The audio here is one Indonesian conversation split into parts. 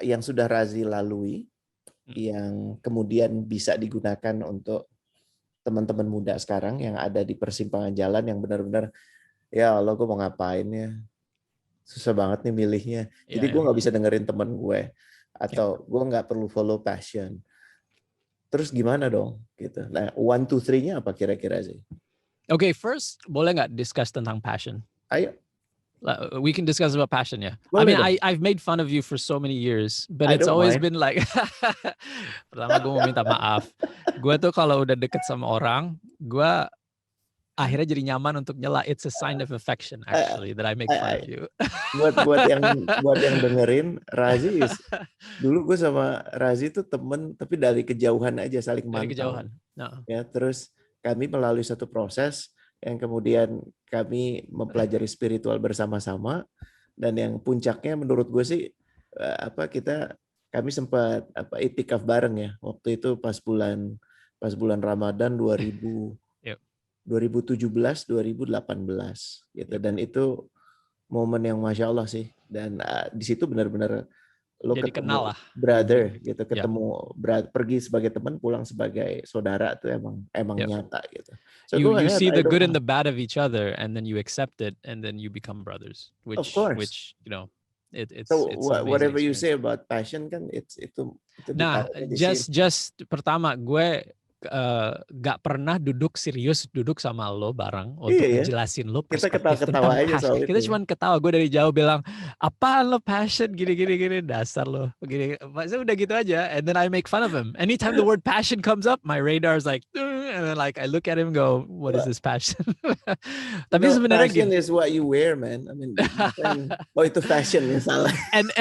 yang sudah Razi lalui, yang kemudian bisa digunakan untuk teman-teman muda sekarang yang ada di persimpangan jalan yang benar-benar, ya Allah gue mau ngapain ya, susah banget nih milihnya. Jadi gue nggak bisa dengerin temen gue, atau gue nggak perlu follow passion. Terus gimana dong? Gitu. Nah, 1, 2, 3-nya apa kira-kira sih? Okay, first, boleh nggak discuss tentang passion? Ayo. We can discuss about passion, yeah. Boleh I mean, dong. I've made fun of you for so many years, but I it's don't always mind. been like, pertama gue mau minta maaf. Gue tuh kalau udah deket sama orang, gue akhirnya jadi nyaman untuk nyela. It's a sign of affection, actually, that I make fun of you. buat yang dengerin, Razi dulu gue sama Razi itu temen, tapi dari kejauhan aja, saling Dari mantau. kejauhan. No. Ya, terus kami melalui satu proses yang kemudian kami mempelajari spiritual bersama-sama, dan yang puncaknya menurut gue sih kami sempat itikaf bareng ya waktu itu pas bulan Ramadan 2017 2018 gitu. Dan itu momen yang Masya Allah sih, dan di situ benar-benar lo jadi ketemu kenal lah. brother gitu, ketemu pergi sebagai teman, pulang sebagai saudara, tuh emang nyata gitu. So you see the good and the bad of each other, and then you accept it, and then you become brothers. Which you know, it's whatever you say about passion kan itu nah, just pertama gue gak pernah duduk sama lo bareng untuk ngejelasin lo perspektif tentang passion. Kita cuma ketawa, gue dari jauh bilang, apaan lo passion gini dasar lo begini. Maksudnya udah gitu aja, and then I make fun of him. Anytime the word passion comes up, my radar is like, and then like I look at him and go, what is this passion? Tapi sebenarnya passion is what you wear, man. I mean, itu fashion ya, salah. And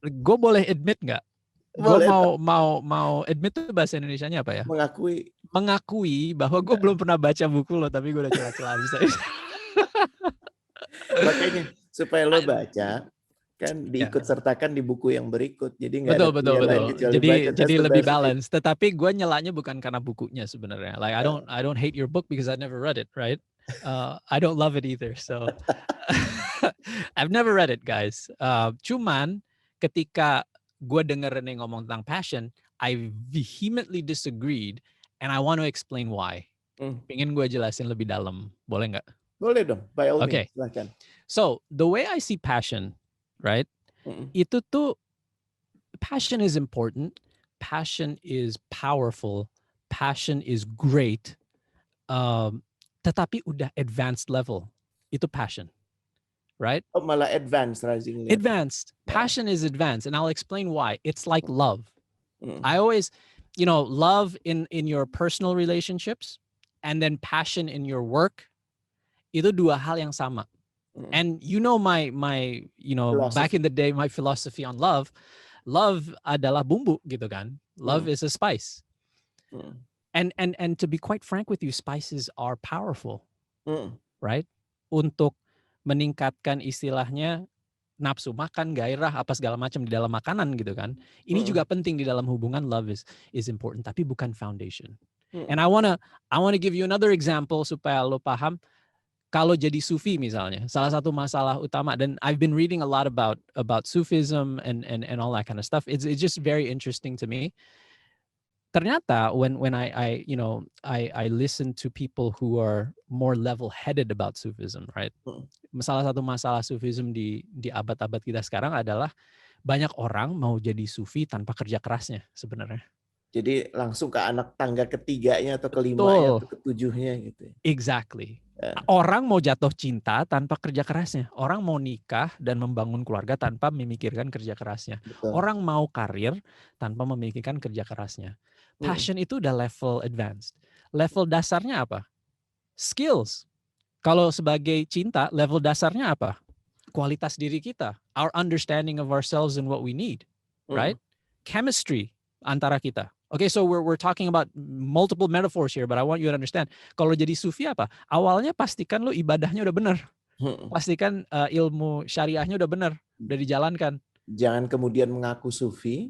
gue boleh admit nggak? Gue mau admit tuh bahasa Indonesianya apa ya? Mengakui bahwa gue belum pernah baca buku lo, tapi gue udah celah-celah bisa. Makanya supaya lo baca kan diikut sertakan di buku yang berikut. Jadi nggak ada betul. lain kecuali baca. Jadi lebih balance. Tetapi gue nyelanya bukan karena bukunya sebenarnya. Like I don't hate your book because I never read it, right? I don't love it either. So I've never read it, guys. Cuman ketika gue denger Rene ngomong tentang passion, I vehemently disagreed, and I want to explain why. Pengen gue jelasin lebih dalam, boleh nggak? Boleh dong, by all means, silakan. So the way I see passion, right? Itu tuh, passion is important, passion is powerful, passion is great, tetapi udah advanced level, itu passion. Right? Oh, malah advanced, Razi. Advanced. Passion is advanced, and I'll explain why. It's like love. I always, love in your personal relationships, and then passion in your work, itu dua hal yang sama. And my philosophy. Back in the day, my philosophy on love adalah bumbu gitu kan. Love is a spice. And to be quite frank with you, spices are powerful. Right? Untuk meningkatkan istilahnya nafsu makan, gairah, apa segala macam di dalam makanan gitu kan. Ini juga penting di dalam hubungan. Love is important, tapi bukan foundation. And I wanna give you another example supaya lo paham. Kalau jadi Sufi misalnya, salah satu masalah utama, dan I've been reading a lot about Sufism and all that kind of stuff. It's just very interesting to me. Ternyata when I listen to people who are more level-headed about Sufism, right? Salah satu masalah Sufism di abad-abad kita sekarang adalah banyak orang mau jadi Sufi tanpa kerja kerasnya sebenarnya. Jadi langsung ke anak tangga ketiganya atau kelimanya atau ketujuhnya gitu. Exactly. Orang mau jatuh cinta tanpa kerja kerasnya. Orang mau nikah dan membangun keluarga tanpa memikirkan kerja kerasnya. Betul. Orang mau karir tanpa memikirkan kerja kerasnya. Passion itu udah level advanced. Level dasarnya apa? Skills. Kalau sebagai cinta, level dasarnya apa? Kualitas diri kita. Our understanding of ourselves and what we need. Right? Chemistry antara kita. Okay, so we're talking about multiple metaphors here, but I want you to understand. Kalau jadi Sufi apa? Awalnya pastikan lo ibadahnya udah benar. Pastikan ilmu syariahnya udah benar, udah dijalankan. Jangan kemudian mengaku Sufi,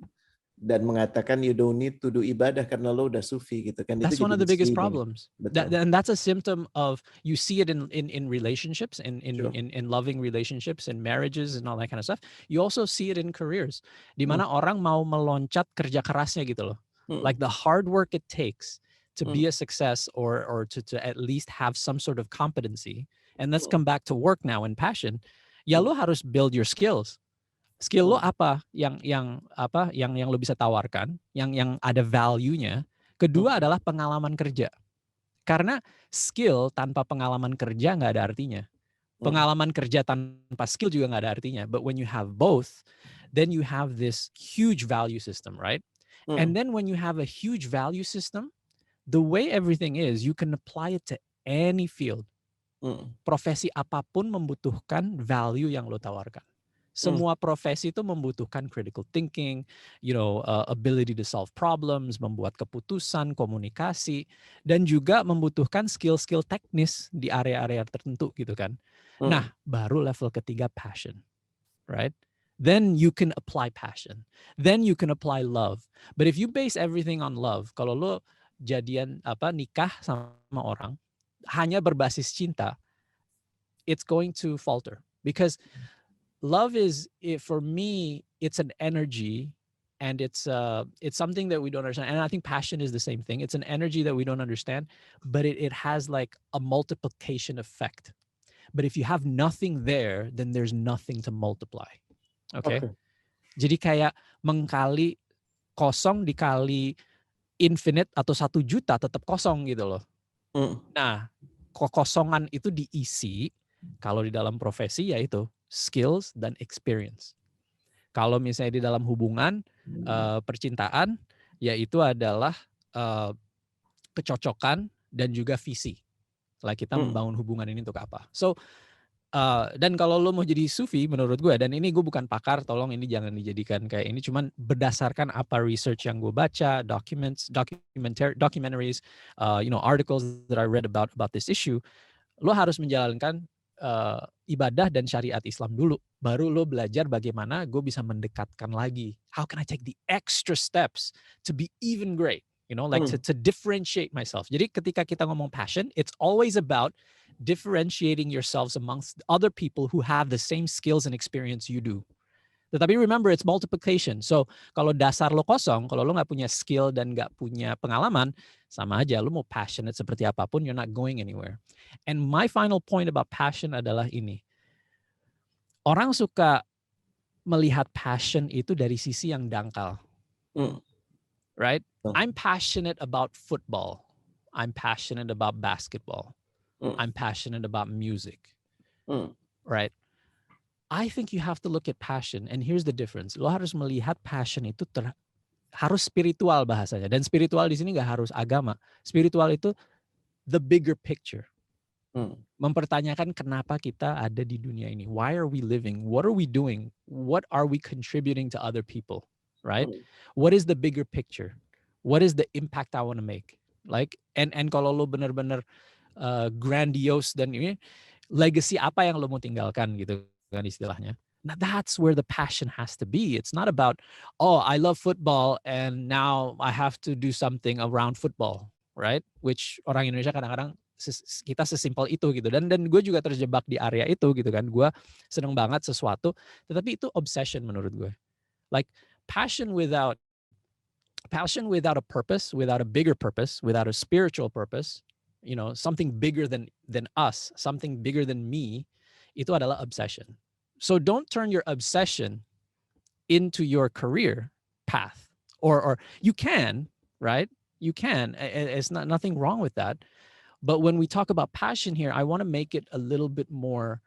dan mengatakan you don't need to do ibadah karena lo udah sufi gitu kan. That's Itu one jadi of the biggest misleading. problems. Betul. And that's a symptom of, you see it in relationships, in Sure. loving relationships and marriages and all that kind of stuff. You also see it in careers. Di mana orang mau meloncat kerja kerasnya gitu loh. Like the hard work it takes to be a success or to at least have some sort of competency. And let's come back to work now and passion. Ya lo harus build your skills. Skill lo apa yang lo bisa tawarkan, yang ada value-nya. Kedua adalah pengalaman kerja. Karena skill tanpa pengalaman kerja nggak ada artinya. Pengalaman kerja tanpa skill juga nggak ada artinya. But when you have both, then you have this huge value system, right? And then when you have a huge value system, the way everything is, you can apply it to any field. Profesi apapun membutuhkan value yang lo tawarkan. Semua profesi itu membutuhkan critical thinking, ability to solve problems, membuat keputusan, komunikasi, dan juga membutuhkan skill-skill teknis di area-area tertentu gitu kan. Nah, baru level ketiga passion, right? Then you can apply passion. Then you can apply love. But if you base everything on love, kalau lo nikah sama orang hanya berbasis cinta, it's going to falter because love for me, it's an energy, and it's something that we don't understand. And I think passion is the same thing. It's an energy that we don't understand, but it has like a multiplication effect. But if you have nothing there, then there's nothing to multiply. Okay. Jadi kayak mengkali kosong dikali infinite atau 1 juta tetap kosong gitu loh. Nah, kekosongan itu diisi kalau di dalam profesi yaitu skills dan experience. Kalau misalnya di dalam hubungan, percintaan, yaitu adalah kecocokan dan juga visi. Like kita membangun hubungan ini untuk apa. So, dan kalau lo mau jadi sufi, menurut gue, dan ini gue bukan pakar, tolong ini jangan dijadikan kayak ini, cuman berdasarkan apa research yang gue baca, documentaries, articles that I read about this issue, lo harus menjalankan ibadah dan syariat Islam dulu. Baru lo belajar bagaimana gue bisa mendekatkan lagi. How can I take the extra steps to be even great? To differentiate myself. Jadi ketika kita ngomong passion, it's always about differentiating yourselves amongst other people who have the same skills and experience you do. Tetapi remember, it's multiplication. So, kalau dasar lo kosong, kalau lo nggak punya skill dan nggak punya pengalaman, sama aja. Lo mau passionate seperti apapun, you're not going anywhere. And my final point about passion adalah ini. Orang suka melihat passion itu dari sisi yang dangkal. Right? I'm passionate about football. I'm passionate about basketball. I'm passionate about music. Right? I think you have to look at passion, and here's the difference. Lo harus melihat passion itu harus spiritual bahasanya, dan spiritual di sini nggak harus agama. Spiritual itu the bigger picture. Mempertanyakan kenapa kita ada di dunia ini. Why are we living? What are we doing? What are we contributing to other people? Right? What is the bigger picture? What is the impact I want to make? Like, and kalau lo benar-benar grandiose dan ini, legacy apa yang lo mau tinggalkan gitu kan istilahnya. Now that's where the passion has to be. It's not about, oh, I love football and now I have to do something around football, right? Which orang Indonesia kadang-kadang kita sesimpel itu gitu. Dan gue juga terjebak di area itu gitu kan. Gue seneng banget sesuatu, tetapi itu obsession menurut gue. Like passion without a purpose, without a bigger purpose, without a spiritual purpose, something bigger than us, something bigger than me, itu adalah obsession. So don't turn your obsession into your career path. Or you can, right? You can. It's nothing wrong with that. But when we talk about passion here, I want to make it a little bit more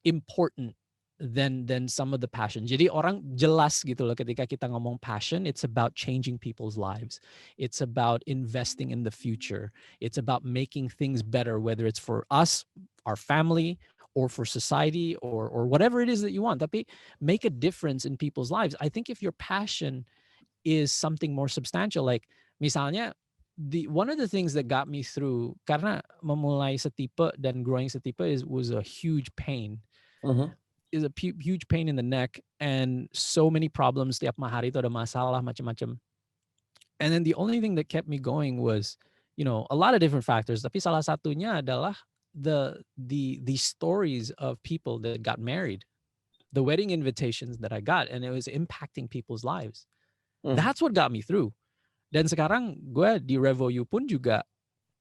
important than some of the passion. Jadi orang jelas gitu loh ketika kita ngomong passion, it's about changing people's lives. It's about investing in the future. It's about making things better, whether it's for us, our family, or for society, or whatever it is that you want. Tapi make a difference in people's lives. I think if your passion is something more substantial, like misalnya, one of the things that got me through, karena memulai Setipe dan growing Setipe was a huge pain. is a huge pain in the neck and so many problems. Tiap hari itu ada masalah macam-macam. And then the only thing that kept me going was, a lot of different factors. Tapi salah satunya adalah the stories of people that got married, the wedding invitations that I got, and it was impacting people's lives. That's what got me through. Dan sekarang gue di RevoU pun juga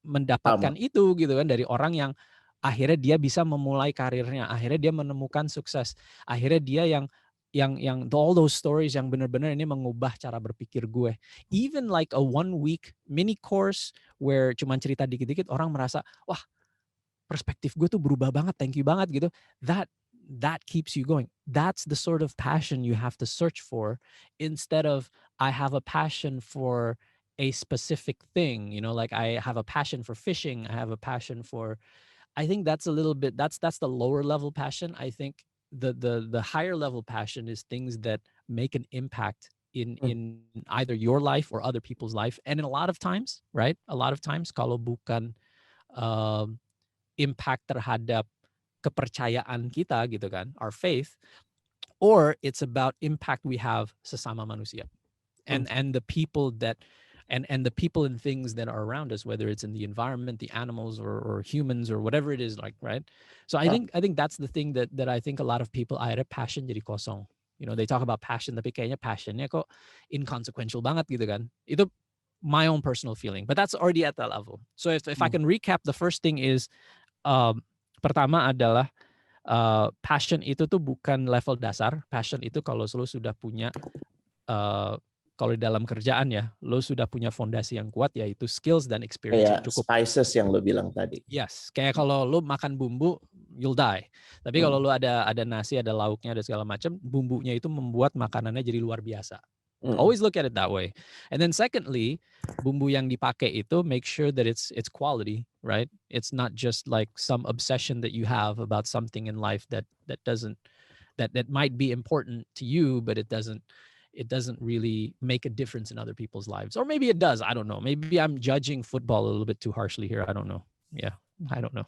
mendapatkan itu gitu kan, dari orang yang akhirnya dia bisa memulai karirnya, akhirnya dia menemukan sukses, akhirnya dia yang all those stories yang benar-benar ini mengubah cara berpikir gue. Even like a 1 week mini course where cuman cerita dikit-dikit, orang merasa, wah, perspektif gue tuh berubah banget, thank you banget gitu. That keeps you going. That's the sort of passion you have to search for, instead of I have a passion for a specific thing, like I have a passion for fishing, I have a passion for, I think that's a little bit, that's the lower level passion. I think the higher level passion is things that make an impact in either your life or other people's life. And in a lot of times, right? A lot of times kalau bukan impact terhadap kepercayaan kita gitu kan, our faith, or it's about impact we have sesama manusia, and the people that and the people and things that are around us, whether it's in the environment, the animals, or humans, or whatever it is, like, right? So I think that's the thing that I think a lot of people, akhirnya passion jadi kosong. They talk about passion, tapi kayaknya passionnya kok inconsequential banget gitu kan. Itu my own personal feeling, but that's already at that level. So if I can recap, the first thing is, pertama adalah passion itu tuh bukan level dasar. Passion itu kalau lo sudah punya, kalau di dalam kerjaan ya, lo sudah punya fondasi yang kuat, yaitu skills dan experience yang cukup. Spices yang lo bilang tadi. Yes, kayak kalau lo makan bumbu, you'll die. Tapi kalau lo ada nasi, ada lauknya, ada segala macam, bumbunya itu membuat makanannya jadi luar biasa. Always look at it that way. And then secondly, bumbu yang dipakai itu, make sure that it's quality, right? It's not just like some obsession that you have about something in life that might be important to you, but it doesn't really make a difference in other people's lives. Or maybe it does. I don't know. Maybe I'm judging football a little bit too harshly here. I don't know. Yeah, I don't know.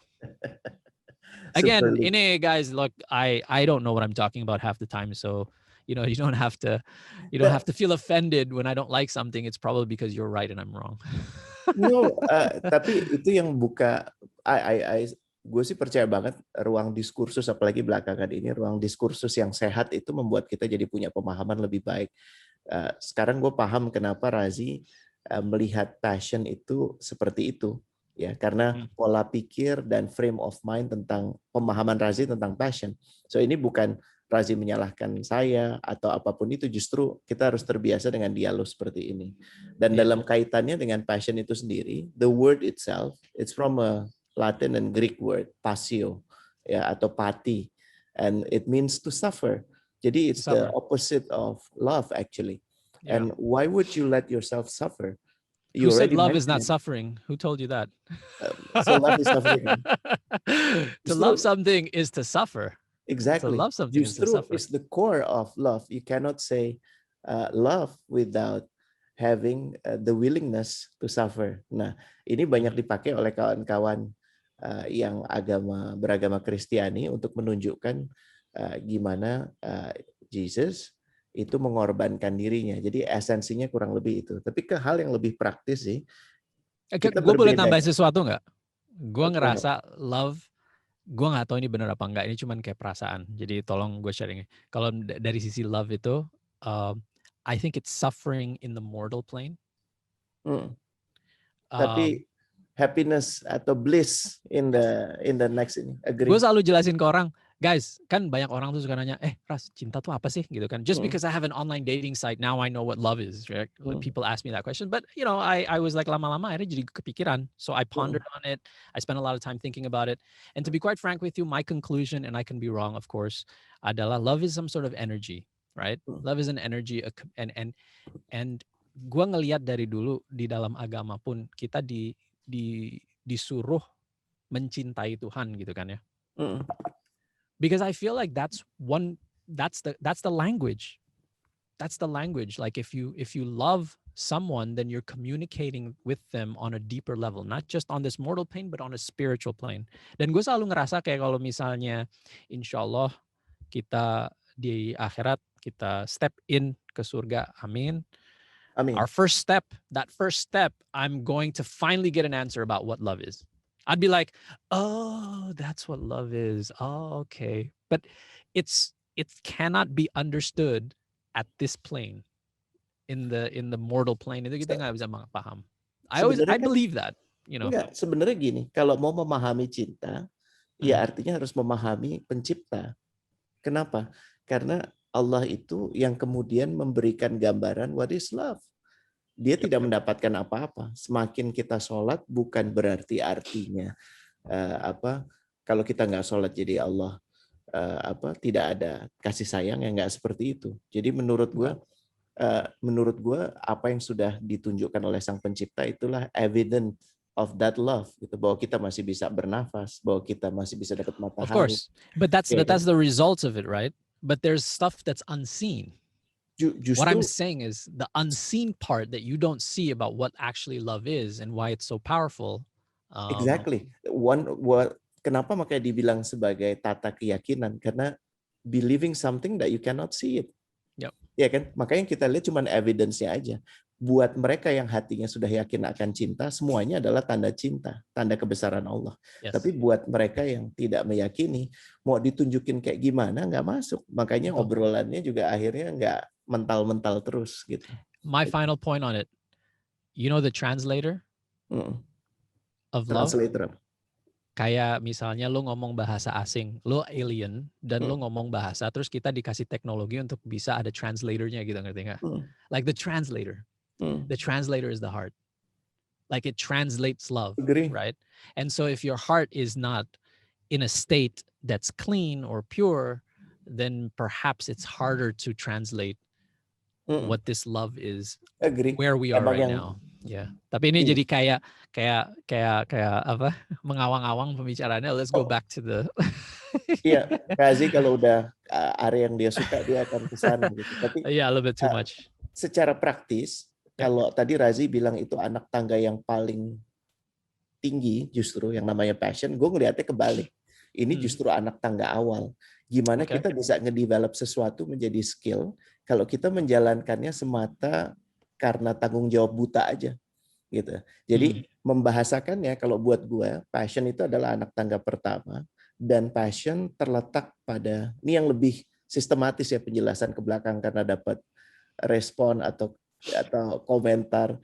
Again, guys, look, I don't know what I'm talking about half the time. So, you don't have to feel offended when I don't like something. It's probably because you're right and I'm wrong. No, tapi itu yang buka, gue sih percaya banget ruang diskursus, apalagi belakangan ini, ruang diskursus yang sehat itu membuat kita jadi punya pemahaman lebih baik. Sekarang gue paham kenapa Razi melihat passion itu seperti itu, ya, karena pola pikir dan frame of mind tentang pemahaman Razi tentang passion. So ini bukan Razi menyalahkan saya atau apapun itu, justru kita harus terbiasa dengan dialog seperti ini. Dan dalam kaitannya dengan passion itu sendiri, the word itself, it's from a Latin and Greek word, passio, ya, atau pati, and it means to suffer. Jadi it's the opposite of love actually. Yeah. And why would you let yourself suffer? Who said love is not suffering? Who told you that? So love is suffering. To love something is to suffer. Exactly. To love something is to suffer. It's the core of love. You cannot say love without having the willingness to suffer. Nah, ini banyak dipakai oleh kawan-kawan yang beragama Kristiani untuk menunjukkan gimana Jesus itu mengorbankan dirinya. Jadi esensinya kurang lebih itu. Tapi ke hal yang lebih praktis sih. Gue boleh tambah sesuatu nggak? Gue ngerasa love, gue nggak tahu ini benar apa enggak. Ini cuman kayak perasaan. Jadi tolong gue sharing. Kalau dari sisi love itu, I think it's suffering in the mortal plane. Tapi happiness atau bliss in the next ini. Gue selalu jelasin ke orang, guys, kan banyak orang tuh suka nanya, Ras, cinta tuh apa sih gitu kan? Just because I have an online dating site, now I know what love is, right? People ask me that question, but I was like lama-lama akhirnya jadi kepikiran. So I pondered on it. I spent a lot of time thinking about it. And to be quite frank with you, my conclusion, and I can be wrong, of course, adalah love is some sort of energy, right? Love is an energy, and gue ngelihat dari dulu di dalam agama pun kita disuruh mencintai Tuhan gitu kan ya. Because I feel like that's the language. That's the language. Like if you love someone, then you're communicating with them on a deeper level, not just on this mortal plane, but on a spiritual plane. Dan gue selalu ngerasa kayak kalau misalnya, insya Allah, kita di akhirat kita step in ke surga. Amin. Amin. That first step, I'm going to finally get an answer about what love is. I'd be like, oh, that's what love is. Oh, okay. But it cannot be understood at this plane, in the mortal plane. Itu kita nggak bisa paham. I believe that, you know. Enggak, sebenarnya gini, kalau mau memahami cinta, ya artinya harus memahami pencipta. Kenapa? Karena Allah itu yang kemudian memberikan gambaran what is love. Dia tidak mendapatkan apa-apa. Semakin kita sholat bukan berarti artinya kalau kita nggak sholat jadi Allah tidak ada kasih sayang, yang nggak seperti itu. Jadi menurut gue apa yang sudah ditunjukkan oleh Sang Pencipta itulah evidence of that love, gitu, bahwa kita masih bisa bernafas, bahwa kita masih bisa dekat matahari. Of course, but that's the results of it, right? But there's stuff that's unseen. What I'm saying is the unseen part that you don't see about what actually love is and why it's so powerful. Exactly. Kenapa makanya dibilang sebagai tata keyakinan? Karena believing something that you cannot see it. Yep. Ya kan? Makanya kita lihat cuma evidence-nya aja. Buat mereka yang hatinya sudah yakin akan cinta, semuanya adalah tanda cinta, tanda kebesaran Allah. Yes. Tapi buat mereka yang tidak meyakini, mau ditunjukin kayak gimana, nggak masuk. Makanya obrolannya juga akhirnya nggak mental-mental terus gitu. My final point on it, you know the translator of love? Translator. Kayak misalnya lo ngomong bahasa asing, lo alien, dan lo ngomong bahasa, terus kita dikasih teknologi untuk bisa ada translatornya gitu, ngerti nggak? Like the translator. The translator is the heart. Like it translates love, Agree. right? And so if your heart is not in a state that's clean or pure, then perhaps it's harder to translate what this love is. Agree. Where we are right now. Yeah. Tapi ini jadi kayak apa? Mengawang-awang pembicaraannya. Let's go back to the. Iya, Razi kalau udah area yang dia suka dia akan ke sana gitu. Tapi yeah, a little bit too much. Secara praktis, kalau tadi Razi bilang itu anak tangga yang paling tinggi justru yang namanya passion, gue ngelihatnya kebalik. Ini justru anak tangga awal. Gimana kita bisa ngedevelop sesuatu menjadi skill kalau kita menjalankannya semata karena tanggung jawab buta aja gitu. Jadi membahasakannya kalau buat gue passion itu adalah anak tangga pertama, dan passion terletak pada ini yang lebih sistematis ya penjelasan ke belakang karena dapat respon atau komentar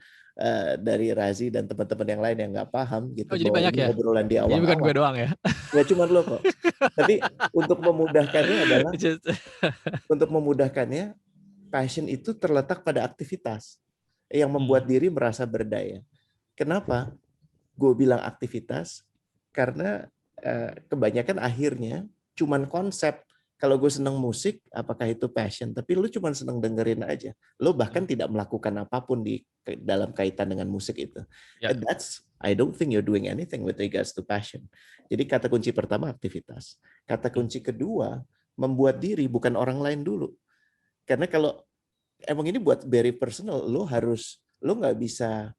dari Razi dan teman-teman yang lain yang nggak paham gitu. Oh, jadi banyak ya? Obrolan di awal. Jadi bukan gue doang ya? Nggak cuma lo kok. Tapi untuk memudahkannya adalah untuk memudahkannya, passion itu terletak pada aktivitas yang membuat diri merasa berdaya. Kenapa? Gue bilang aktivitas karena kebanyakan akhirnya cuman konsep. Kalau gue seneng musik, apakah itu passion? Tapi lu cuma seneng dengerin aja. Lu bahkan tidak melakukan apapun di dalam kaitan dengan musik itu. And I don't think you're doing anything with regards to passion. Jadi kata kunci pertama aktivitas. Kata kunci kedua membuat diri bukan orang lain dulu. Karena kalau emang ini buat very personal, lu nggak bisa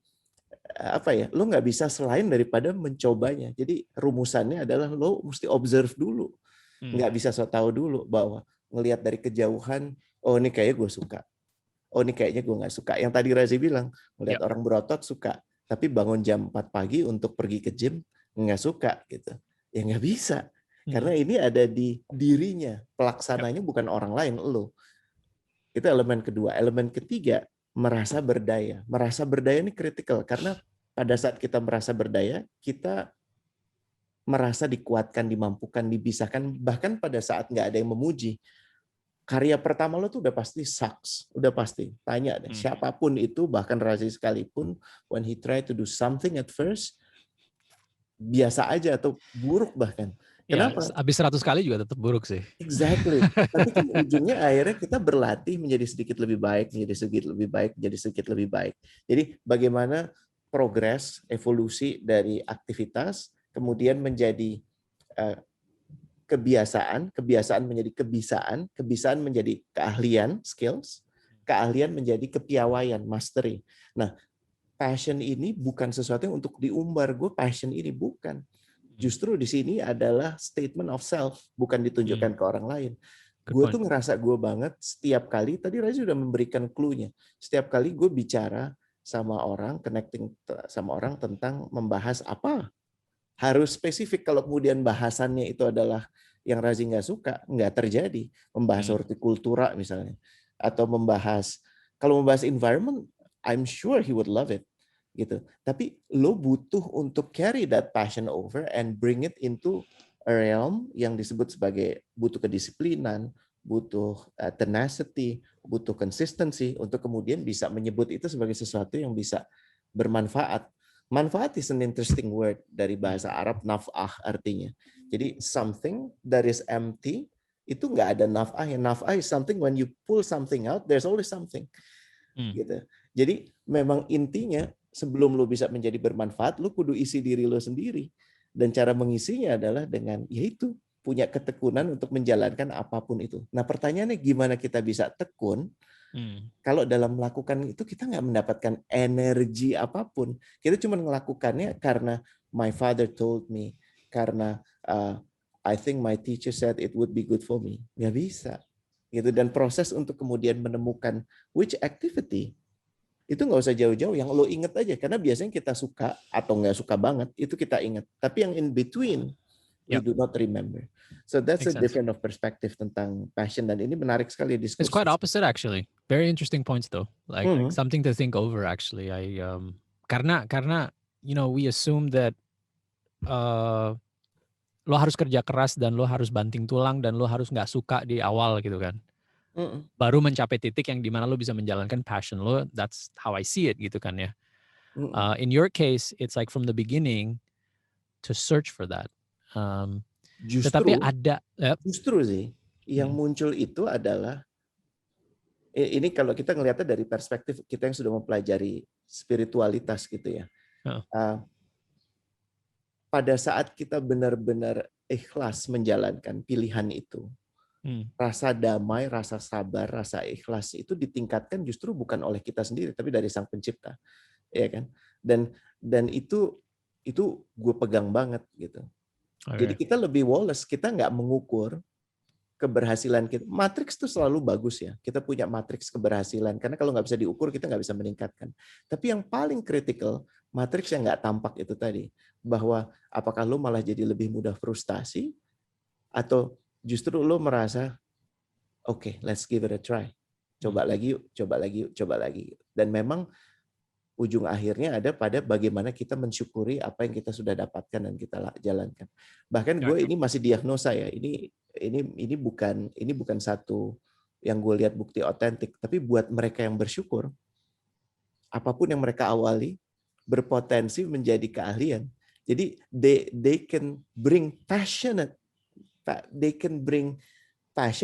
lu nggak bisa selain daripada mencobanya. Jadi rumusannya adalah lu mesti observe dulu. Nggak bisa so tahu dulu bahwa ngelihat dari kejauhan, oh ini kayaknya gue suka, oh ini kayaknya gue nggak suka. Yang tadi Razi bilang, ngelihat orang berotot suka, tapi bangun jam 4 pagi untuk pergi ke gym nggak suka gitu. Ya nggak bisa, karena ini ada di dirinya, pelaksananya bukan orang lain, lo. Itu elemen kedua. Elemen ketiga, merasa berdaya. Merasa berdaya ini kritikal karena pada saat kita merasa berdaya, kita merasa dikuatkan, dimampukan, dibisahkan, bahkan pada saat nggak ada yang memuji. Karya pertama lo tuh udah pasti sucks, udah pasti. Tanya deh, siapapun itu, bahkan Razi sekalipun, when he try to do something at first, biasa aja atau buruk bahkan. Kenapa? Ya, habis 100 kali juga tetap buruk sih. Exactly. Tapi kan ujungnya akhirnya kita berlatih menjadi sedikit lebih baik, menjadi sedikit lebih baik, menjadi sedikit lebih baik. Jadi bagaimana progres, evolusi dari aktivitas, kemudian menjadi kebiasaan menjadi kebisaan menjadi keahlian, skills, keahlian menjadi kepiawaian, mastery. Nah, passion ini bukan sesuatu yang untuk diumbar. Gue passion ini bukan. Justru di sini adalah statement of self, bukan ditunjukkan ke orang lain. Good Gue point. tuh ngerasa gue banget setiap kali, tadi Razi sudah memberikan clue-nya, setiap kali gue bicara sama orang, connecting sama orang tentang membahas apa, harus spesifik. Kalau kemudian bahasannya itu adalah yang Razi nggak suka, nggak terjadi. Membahas hortikultura misalnya, atau kalau membahas environment, I'm sure he would love it. Gitu. Tapi lo butuh untuk carry that passion over and bring it into a realm yang disebut sebagai butuh kedisiplinan, butuh tenacity, butuh consistency untuk kemudian bisa menyebut itu sebagai sesuatu yang bisa bermanfaat. Manfaat is an interesting word dari bahasa Arab, naf'ah artinya. Jadi something that is empty itu nggak ada naf'ah. Naf'ah is something when you pull something out, there's always something. Gitu. Jadi memang intinya sebelum lo bisa menjadi bermanfaat, lo kudu isi diri lo sendiri. Dan cara mengisinya adalah dengan yaitu punya ketekunan untuk menjalankan apapun itu. Nah pertanyaannya gimana kita bisa tekun? Kalau dalam melakukan itu kita nggak mendapatkan energi apapun. Kita cuma melakukannya karena my father told me, karena I think my teacher said it would be good for me. Nggak bisa. Gitu. Dan proses untuk kemudian menemukan which activity, itu nggak usah jauh-jauh, yang lo inget aja. Karena biasanya kita suka atau nggak suka banget, itu kita ingat. Tapi yang in between, we do not remember. So that's a different of perspective tentang passion, dan ini menarik sekali diskusi. It's quite opposite actually. Very interesting points though. Like something to think over actually. Karena we assume that lo harus kerja keras dan lo harus banting tulang dan lo harus nggak suka di awal gitu kan. Baru mencapai titik yang dimana lo bisa menjalankan passion lo. That's how I see it gitu kan ya. In your case, it's like from the beginning to search for that. Tetapi ada justru sih yang muncul itu adalah ini kalau kita ngelihatnya dari perspektif kita yang sudah mempelajari spiritualitas gitu ya. Pada saat kita benar-benar ikhlas menjalankan pilihan itu, rasa damai, rasa sabar, rasa ikhlas itu ditingkatkan justru bukan oleh kita sendiri, tapi dari Sang Pencipta, ya kan? Dan itu gue pegang banget gitu. Jadi kita lebih woles, kita nggak mengukur keberhasilan kita. Matriks itu selalu bagus ya. Kita punya matriks keberhasilan karena kalau nggak bisa diukur kita nggak bisa meningkatkan. Tapi yang paling kritikal matriks yang nggak tampak itu tadi, bahwa apakah lo malah jadi lebih mudah frustasi atau justru lo merasa oke, let's give it a try. Coba lagi yuk, coba lagi yuk, coba lagi. Dan memang ujung akhirnya ada pada bagaimana kita mensyukuri apa yang kita sudah dapatkan dan kita jalankan. Bahkan gue ini masih diagnosa ya. Ini bukan satu yang gue lihat bukti otentik, tapi buat mereka yang bersyukur, apapun yang mereka awali berpotensi menjadi keahlian. Jadi they can bring passion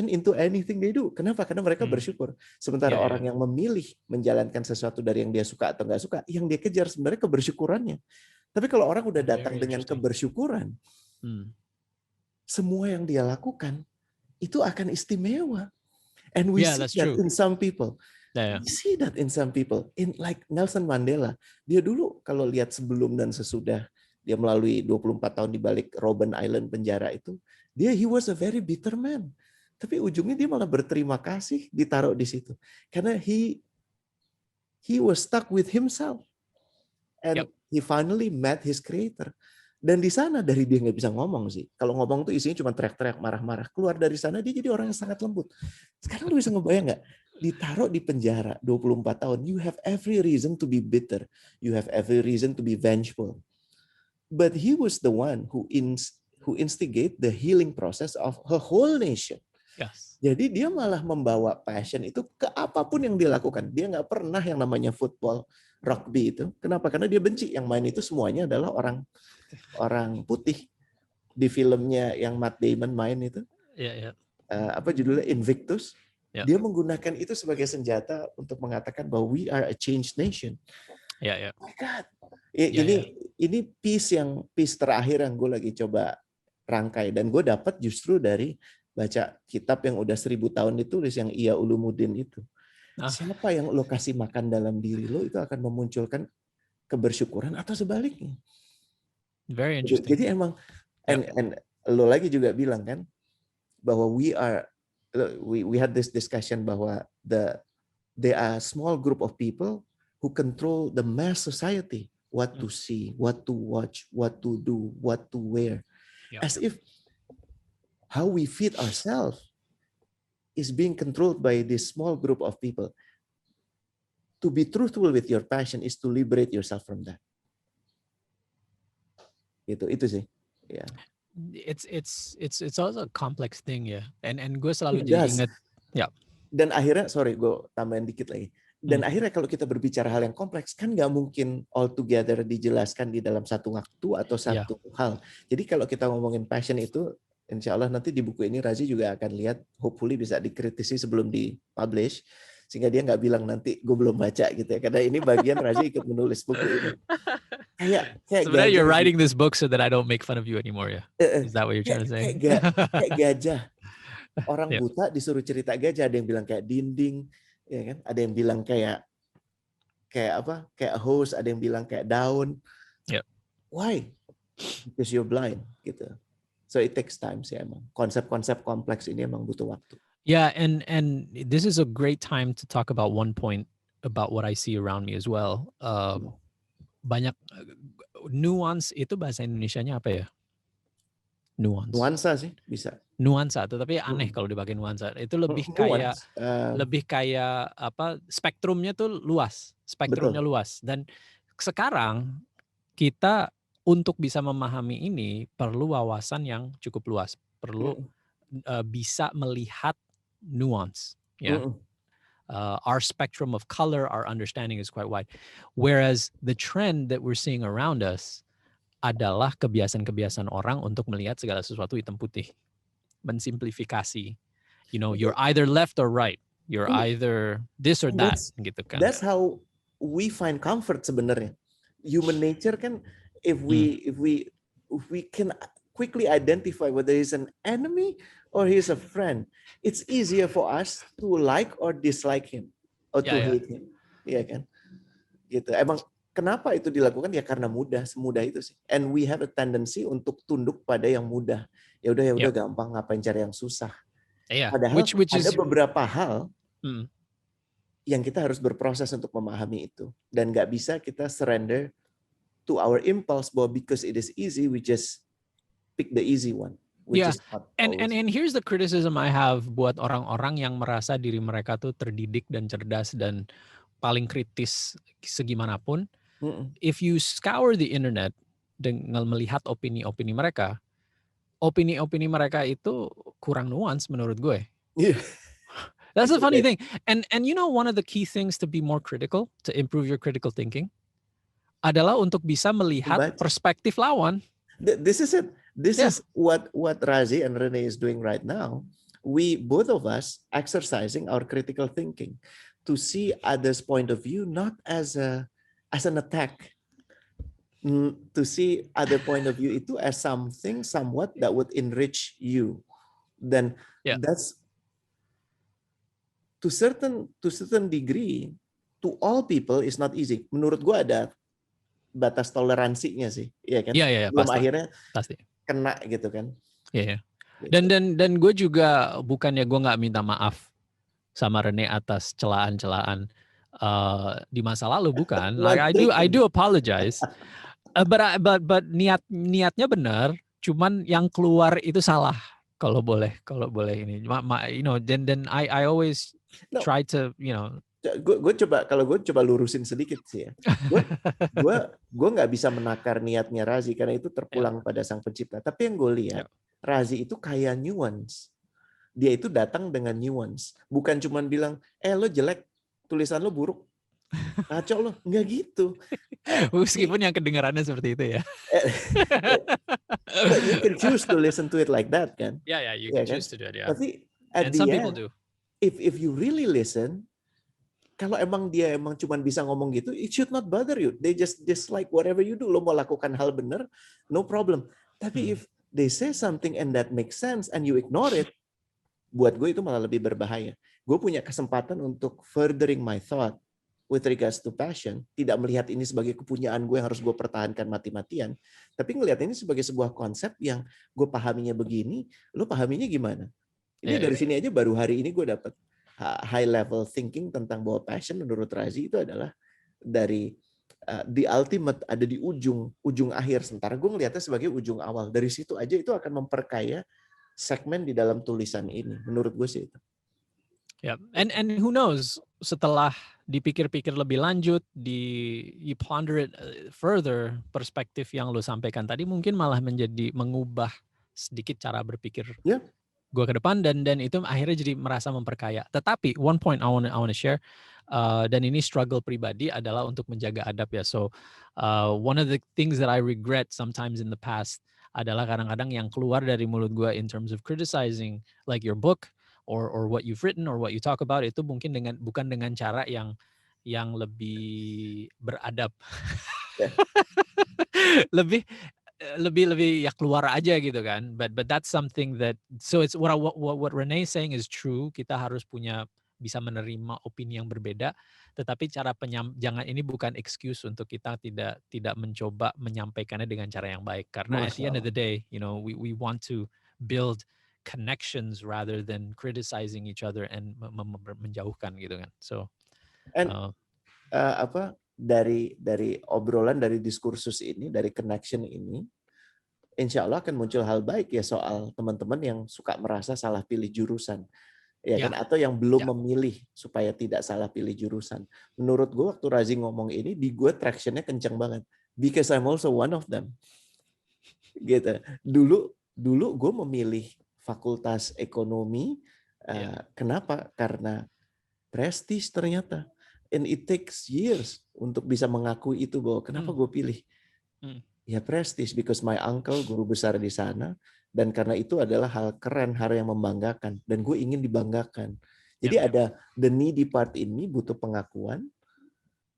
into anything they do. Kenapa? Karena mereka bersyukur. Sementara orang yang memilih menjalankan sesuatu dari yang dia suka atau nggak suka, yang dia kejar sebenarnya kebersyukurannya. Tapi kalau orang udah datang dengan kebersyukuran, semua yang dia lakukan itu akan istimewa. And we see that in some people. We see that in some people. In like Nelson Mandela, dia dulu kalau lihat sebelum dan sesudah dia melalui 24 tahun di balik Robben Island penjara itu, he was a very bitter man. Tapi ujungnya dia malah berterima kasih ditaruh di situ. Karena he was stuck with himself. And he finally met his creator. Dan di sana dari dia nggak bisa ngomong sih. Kalau ngomong tuh isinya cuma teriak-teriak, marah-marah. Keluar dari sana dia jadi orang yang sangat lembut. Sekarang lu bisa ngebayang nggak? Ditaruh di penjara 24 tahun. You have every reason to be bitter. You have every reason to be vengeful. But he was the one who instigate the healing process of a whole nation. Yes. Jadi dia malah membawa passion itu ke apapun yang dia lakukan. Dia nggak pernah yang namanya football, rugby itu. Kenapa? Karena dia benci. Yang main itu semuanya adalah orang putih. Di filmnya yang Matt Damon main itu. Apa judulnya? Invictus. Dia menggunakan itu sebagai senjata untuk mengatakan bahwa we are a changed nation. Oh my God. Ini piece terakhir yang gue lagi coba rangkai. Dan gue dapat justru dari baca kitab yang udah 1000 tahun ditulis yang Ihya Ulumuddin itu. Siapa yang lo kasih makan dalam diri lo itu akan memunculkan kebersyukuran atau sebaliknya. Very interesting. Jadi emang and lo lagi juga bilang kan bahwa we are we had this discussion bahwa there are a small group of people who control the mass society, what to see, what to watch, what to do, what to wear. As if how we feed ourselves is being controlled by this small group of people. To be truthful with your passion is to liberate yourself from that. Itu sih. Yeah. It's also a complex thing ya. And gue selalu jadi ingat. Ya. Dan akhirnya, sorry, gue tambahin dikit lagi. Dan akhirnya kalau kita berbicara hal yang kompleks, kan nggak mungkin all together dijelaskan di dalam satu waktu atau satu hal. Jadi kalau kita ngomongin passion itu, insya Allah nanti di buku ini Razi juga akan lihat, hopefully bisa dikritisi sebelum di-publish, sehingga dia nggak bilang nanti gue belum baca gitu ya. Karena ini bagian Razi ikut menulis buku ini. Kayak sebenarnya you're writing this book so that I don't make fun of you anymore ya? Is that what you're trying to say? Kayak gajah. Orang buta disuruh cerita gajah, ada yang bilang kayak dinding, ya kan? Ada yang bilang kayak apa? Kayak hose, ada yang bilang kayak daun. Yeah. Why? Because you're blind, gitu. So it takes time sih emang. Konsep-konsep kompleks ini emang butuh waktu. Yeah, and this is a great time to talk about one point about what I see around me as well. Banyak nuance itu bahasa Indonesianya apa ya? Nuansa sih bisa. Nuansa, tetapi aneh kalau dipakai nuansa. Itu lebih kayak apa? Spektrumnya tuh luas, spektrumnya luas. Dan sekarang kita untuk bisa memahami ini perlu wawasan yang cukup luas, perlu bisa melihat nuance. Ya. Our spectrum of color, our understanding is quite wide. Whereas the trend that we're seeing around us adalah kebiasaan-kebiasaan orang untuk melihat segala sesuatu hitam putih. Mensimplifikasi. You know, you're either left or right. You're either this or that. Gitu kan. That's how we find comfort sebenarnya. Human nature kan, if we can quickly identify whether he's an enemy or he's a friend, it's easier for us to like or dislike him or to hate him, ya kan? Gitu. Emang kenapa itu dilakukan ya karena mudah, semudah itu sih. And we have a tendency untuk tunduk pada yang mudah. Ya udah gampang, ngapain cari yang susah. Padahal ada beberapa hal yang kita harus berproses untuk memahami itu, dan nggak bisa kita surrender to our impulse bahwa because it is easy we just pick the easy one. And here's the criticism I have buat orang-orang yang merasa diri mereka tuh terdidik dan cerdas dan paling kritis segimanapun. If you scour the internet dengan melihat opini-opini mereka itu kurang nuans menurut gue. That's the funny thing. And you know, one of the key things to be more critical, to improve your critical thinking, adalah untuk bisa melihat perspektif lawan. This is it. This is what Razi and Rene is doing right now. We both of us exercising our critical thinking to see others' point of view not as an attack, to see other point of view itu as something somewhat that would enrich you. Then that's to certain degree, to all people is not easy. Menurut gua ada batas toleransinya sih, ya kan? Belum pasti, akhirnya pasti kena gitu kan? Iya. Dan gue juga bukannya gue nggak minta maaf sama Rene atas celaan-celaan di masa lalu, bukan? Like I do apologize, but niatnya benar, cuman yang keluar itu salah. Kalau boleh ini, you know, then I always try to, you know. Gue coba lurusin sedikit sih ya. Gue nggak bisa menakar niatnya Razi karena itu terpulang pada Sang Pencipta. Tapi yang gue lihat, Razi itu kayak nuance. Dia itu datang dengan nuance, bukan cuma bilang, lo jelek, tulisan lo buruk, ngaco lo, nggak gitu. Meskipun yang kedengarannya seperti itu ya. You can choose to listen to it like that kan? You can choose to do it. Tapi at the end, if you really listen. Kalau emang dia cuma bisa ngomong gitu, it should not bother you. They just dislike whatever you do. Lo mau lakukan hal benar, no problem. Tapi if they say something and that makes sense and you ignore it, buat gue itu malah lebih berbahaya. Gue punya kesempatan untuk furthering my thought with regards to passion, tidak melihat ini sebagai kepunyaan gue yang harus gue pertahankan mati-matian, tapi ngelihat ini sebagai sebuah konsep yang gue pahaminya begini, lo pahaminya gimana? Ini dari sini aja baru hari ini gue dapat high level thinking tentang bahwa passion menurut Razi itu adalah dari the ultimate, ada di ujung akhir. Sementara gue ngelihatnya sebagai ujung awal. Dari situ aja itu akan memperkaya segmen di dalam tulisan ini. Menurut gue sih itu. Yeah, and who knows, setelah dipikir-pikir lebih lanjut, you ponder it further, perspektif yang lo sampaikan tadi mungkin malah mengubah sedikit cara berpikir gue ke depan, dan itu akhirnya jadi merasa memperkaya. Tetapi one point I want to share, dan ini struggle pribadi adalah untuk menjaga adab ya. So one of the things that I regret sometimes in the past adalah kadang-kadang yang keluar dari mulut gue in terms of criticizing like your book or what you've written or what you talk about itu mungkin bukan dengan cara yang lebih beradab. lebih ya keluar aja gitu kan. But that's something that, so it's what Renee saying is true. Kita harus bisa menerima opini yang berbeda, tetapi cara jangan, ini bukan excuse untuk kita tidak mencoba menyampaikannya dengan cara yang baik, karena at the end of the day, you know, we want to build connections rather than criticizing each other and menjauhkan gitu kan. So dari obrolan, dari diskursus ini, dari connection ini, insya Allah akan muncul hal baik ya soal teman-teman yang suka merasa salah pilih jurusan, ya kan, atau yang belum memilih supaya tidak salah pilih jurusan. Menurut gue waktu Razi ngomong ini, di gue tractionnya kenceng banget, because I'm also one of them. Gitu. Dulu gue memilih fakultas ekonomi. Kenapa? Karena prestis ternyata. And it takes years untuk bisa mengakui itu, bahwa kenapa gue pilih. Ya prestis, because my uncle guru besar di sana. Dan karena itu adalah hal keren, hal yang membanggakan. Dan gue ingin dibanggakan. Jadi ada the needy part ini, butuh pengakuan.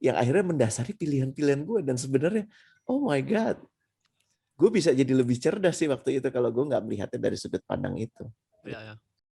Yang akhirnya mendasari pilihan-pilihan gue. Dan sebenarnya, oh my God, gue bisa jadi lebih cerdas sih waktu itu kalau gue nggak melihatnya dari sudut pandang itu. Yeah.